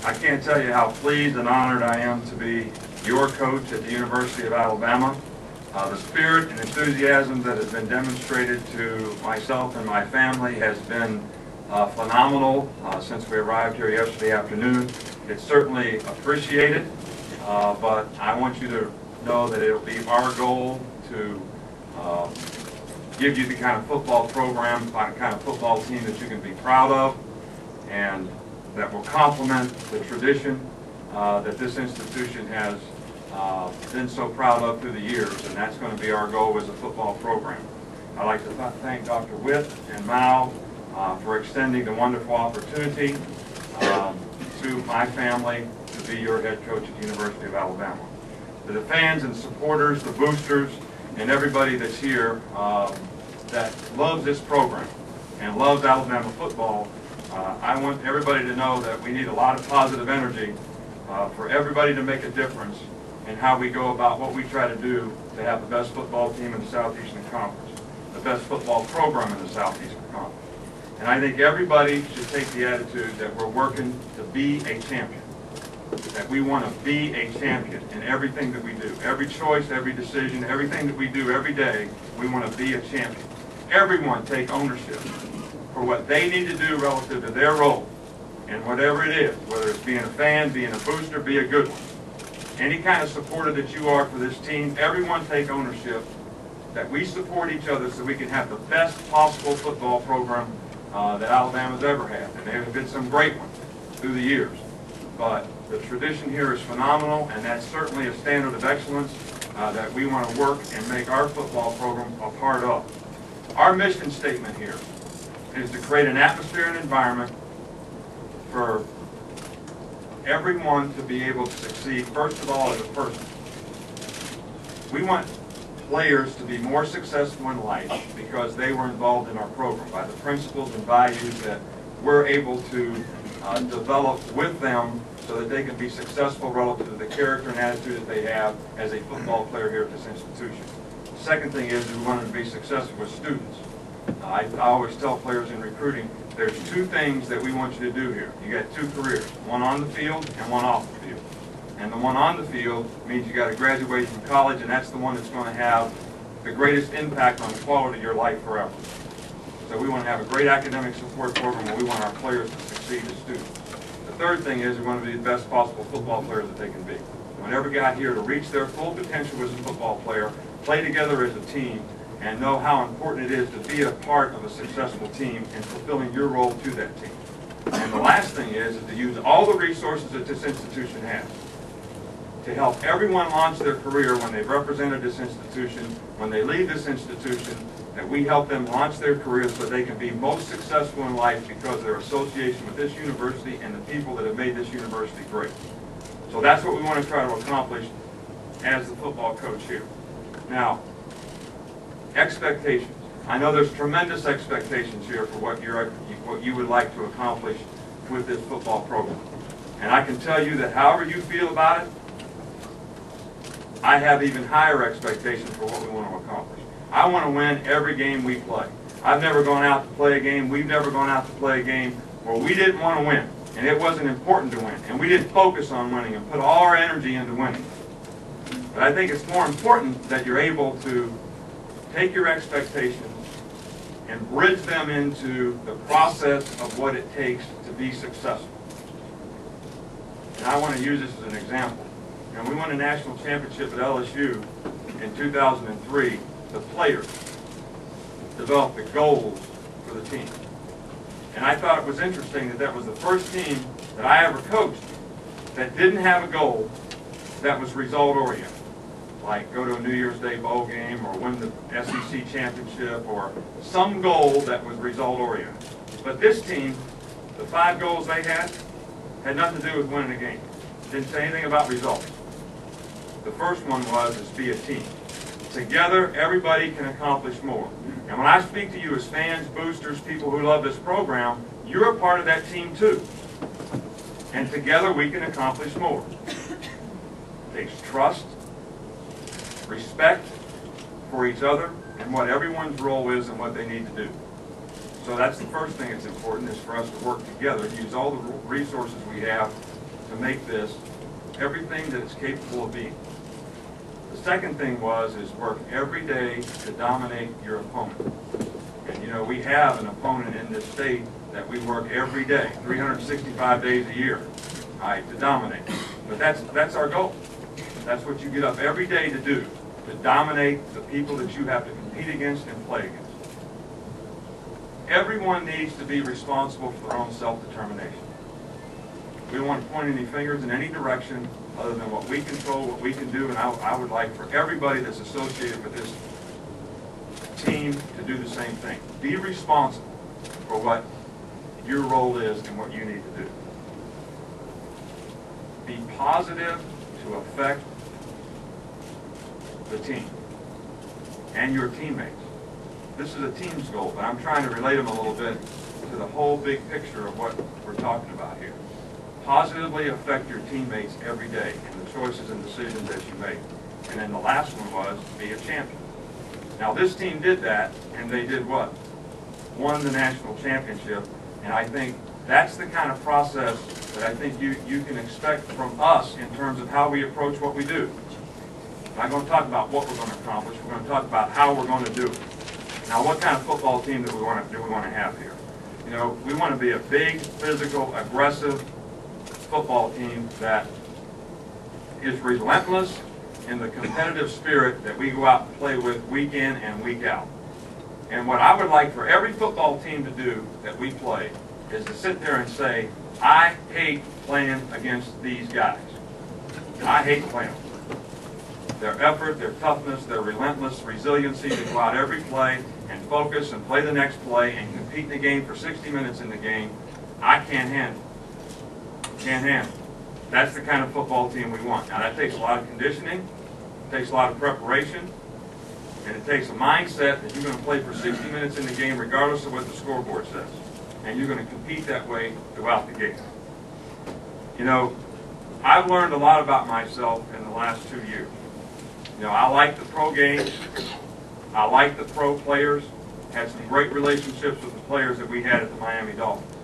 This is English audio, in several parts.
I can't tell you how pleased and honored I am to be your coach at the University of Alabama. The spirit and enthusiasm that has been demonstrated to myself and my family has been phenomenal since we arrived here yesterday afternoon. It's certainly appreciated, but I want you to know that it'll be our goal to give you the kind of football program, the kind of football team that you can be proud of, and that will complement the tradition that this institution has been so proud of through the years, and that's going to be our goal as a football program. I'd like to thank Dr. Witt and Mao for extending the wonderful opportunity to my family to be your head coach at the University of Alabama. To the fans and supporters, the boosters, and everybody that's here that loves this program and loves Alabama football, I want everybody to know that we need a lot of positive energy for everybody to make a difference in how we go about what we try to do to have the best football team in the Southeastern Conference, the best football program in the Southeastern Conference. And I think everybody should take the attitude that we're working to be a champion, that we want to be a champion in everything that we do. Every choice, every decision, everything that we do every day, we want to be a champion. Everyone take ownership for what they need to do relative to their role, and whatever it is, whether it's being a fan, being a booster, be a good one. Any kind of supporter that you are for this team, everyone take ownership that we support each other so we can have the best possible football program that Alabama's ever had. And there have been some great ones through the years. But the tradition here is phenomenal, and that's certainly a standard of excellence that we want to work and make our football program a part of. Our mission statement here is to create an atmosphere and environment for everyone to be able to succeed, first of all, as a person. We want players to be more successful in life because they were involved in our program by the principles and values that we're able to develop with them so that they can be successful relative to the character and attitude that they have as a football player here at this institution. The second thing is we want them to be successful with students. I always tell players in recruiting, there's two things that we want you to do here. You got two careers, one on the field and one off the field. And the one on the field means you got to graduate from college, and that's the one that's going to have the greatest impact on the quality of your life forever. So we want to have a great academic support program where we want our players to succeed as students. The third thing is we want to be the best possible football players that they can be. We want every guy here to reach their full potential as a football player, play together as a team, and know how important it is to be a part of a successful team and fulfilling your role to that team. And the last thing is to use all the resources that this institution has to help everyone launch their career when they've represented this institution, when they leave this institution, that we help them launch their careers so they can be most successful in life because of their association with this university and the people that have made this university great. So that's what we want to try to accomplish as the football coach here. Now, expectations. I know there's tremendous expectations here for what you would like to accomplish with this football program. And I can tell you that however you feel about it, I have even higher expectations for what we want to accomplish. I want to win every game we play. I've never gone out to play a game, we've never gone out to play a game where we didn't want to win, and it wasn't important to win, and we didn't focus on winning and put all our energy into winning. But I think it's more important that you're able to take your expectations and bridge them into the process of what it takes to be successful. And I want to use this as an example. And we won a national championship at LSU in 2003. The players developed the goals for the team. And I thought it was interesting that that was the first team that I ever coached that didn't have a goal that was result-oriented. Like go to a New Year's Day bowl game or win the SEC championship or some goal that was result-oriented. But this team, the 5 goals they had nothing to do with winning a game. Didn't say anything about results. The first one was be a team. Together, everybody can accomplish more. And when I speak to you as fans, boosters, people who love this program, you're a part of that team too. And together we can accomplish more. It takes trust, respect for each other, and what everyone's role is and what they need to do. So that's the first thing that's important, is for us to work together, use all the resources we have to make this everything that it's capable of being. The second thing is work every day to dominate your opponent. And you know, we have an opponent in this state that we work every day, 365 days a year, all right, to dominate. But that's our goal. That's what you get up every day to do, to dominate the people that you have to compete against and play against. Everyone needs to be responsible for their own self-determination. We don't want to point any fingers in any direction other than what we control, what we can do, and I would like for everybody that's associated with this team to do the same thing. Be responsible for what your role is and what you need to do. Be positive to affect the team and your teammates. This is a team's goal, but I'm trying to relate them a little bit to the whole big picture of what we're talking about here. Positively affect your teammates every day in the choices and decisions that you make. And then the last one was be a champion. Now this team did that, and they did what? Won the national championship, and I think that's the kind of process that I think you can expect from us in terms of how we approach what we do. I'm not going to talk about what we're going to accomplish. We're going to talk about how we're going to do it. Now, what kind of football team do we want to have here? You know, we want to be a big, physical, aggressive football team that is relentless in the competitive spirit that we go out and play with week in and week out. And what I would like for every football team to do that we play is to sit there and say, I hate playing against these guys. I hate playing them. Their effort, their toughness, their relentless resiliency to go out every play and focus and play the next play and compete in the game for 60 minutes in the game, I can't handle. Can't handle. That's the kind of football team we want. Now that takes a lot of conditioning, it takes a lot of preparation, and it takes a mindset that you're going to play for 60 minutes in the game regardless of what the scoreboard says. And you're going to compete that way throughout the game. You know, I've learned a lot about myself in the last 2 years. You know, I like the pro game. I like the pro players. Had some great relationships with the players that we had at the Miami Dolphins.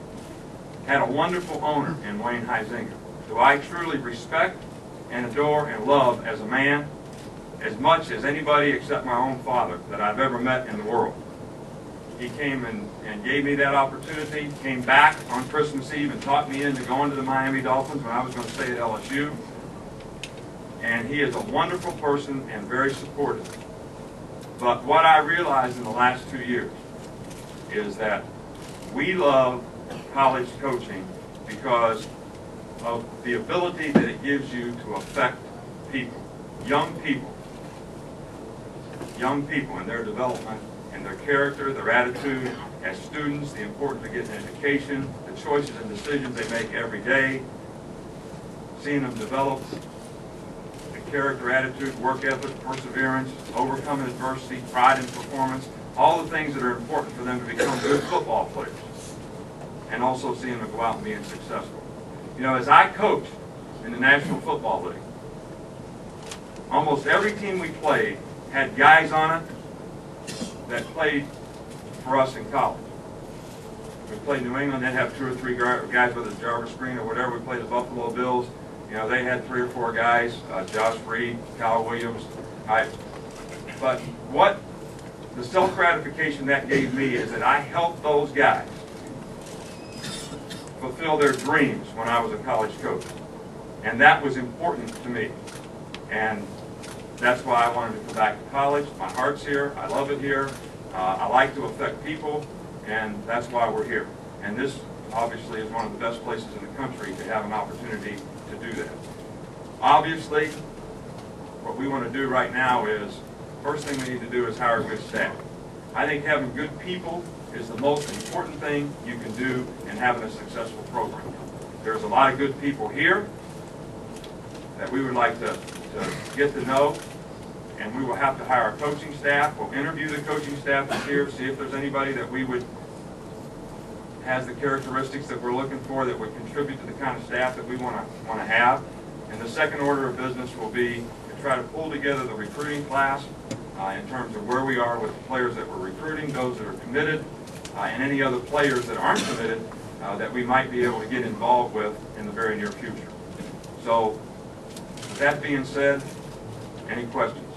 Had a wonderful owner in Wayne Huizenga, who I truly respect and adore and love as a man, as much as anybody except my own father that I've ever met in the world. He came and gave me that opportunity, came back on Christmas Eve and talked me into going to the Miami Dolphins when I was going to stay at LSU. And he is a wonderful person and very supportive. But what I realized in the last 2 years is that we love college coaching because of the ability that it gives you to affect people, young people in their development, and their character, their attitude as students, the importance of getting an education, the choices and decisions they make every day, seeing them develop the character, attitude, work ethic, perseverance, overcoming adversity, pride in performance, all the things that are important for them to become good football players, and also seeing them go out and being successful. You know, as I coached in the National Football League, almost every team we played had guys on it that played for us in college. We played New England, they'd have 2 or 3 guys with a Jarvis Green or whatever. We played the Buffalo Bills. You know, they had 3 or 4 guys, Josh Reed, Kyle Williams. But what the self-gratification that gave me is that I helped those guys fulfill their dreams when I was a college coach. And that was important to me. And that's why I wanted to come back to college. My heart's here. I love it here. I like to affect people, and that's why we're here. And this, obviously, is one of the best places in the country to have an opportunity to do that. Obviously, what we want to do right now is, first thing we need to do is hire good staff. I think having good people is the most important thing you can do in having a successful program. There's a lot of good people here that we would like to get to know, and we will have to hire a coaching staff. We'll interview the coaching staff that's here, see if there's anybody that we would has the characteristics that we're looking for that would contribute to the kind of staff that we want to have. And the second order of business will be to try to pull together the recruiting class in terms of where we are with the players that we're recruiting, those that are committed, and any other players that aren't committed that we might be able to get involved with in the very near future. So, with that being said, any questions?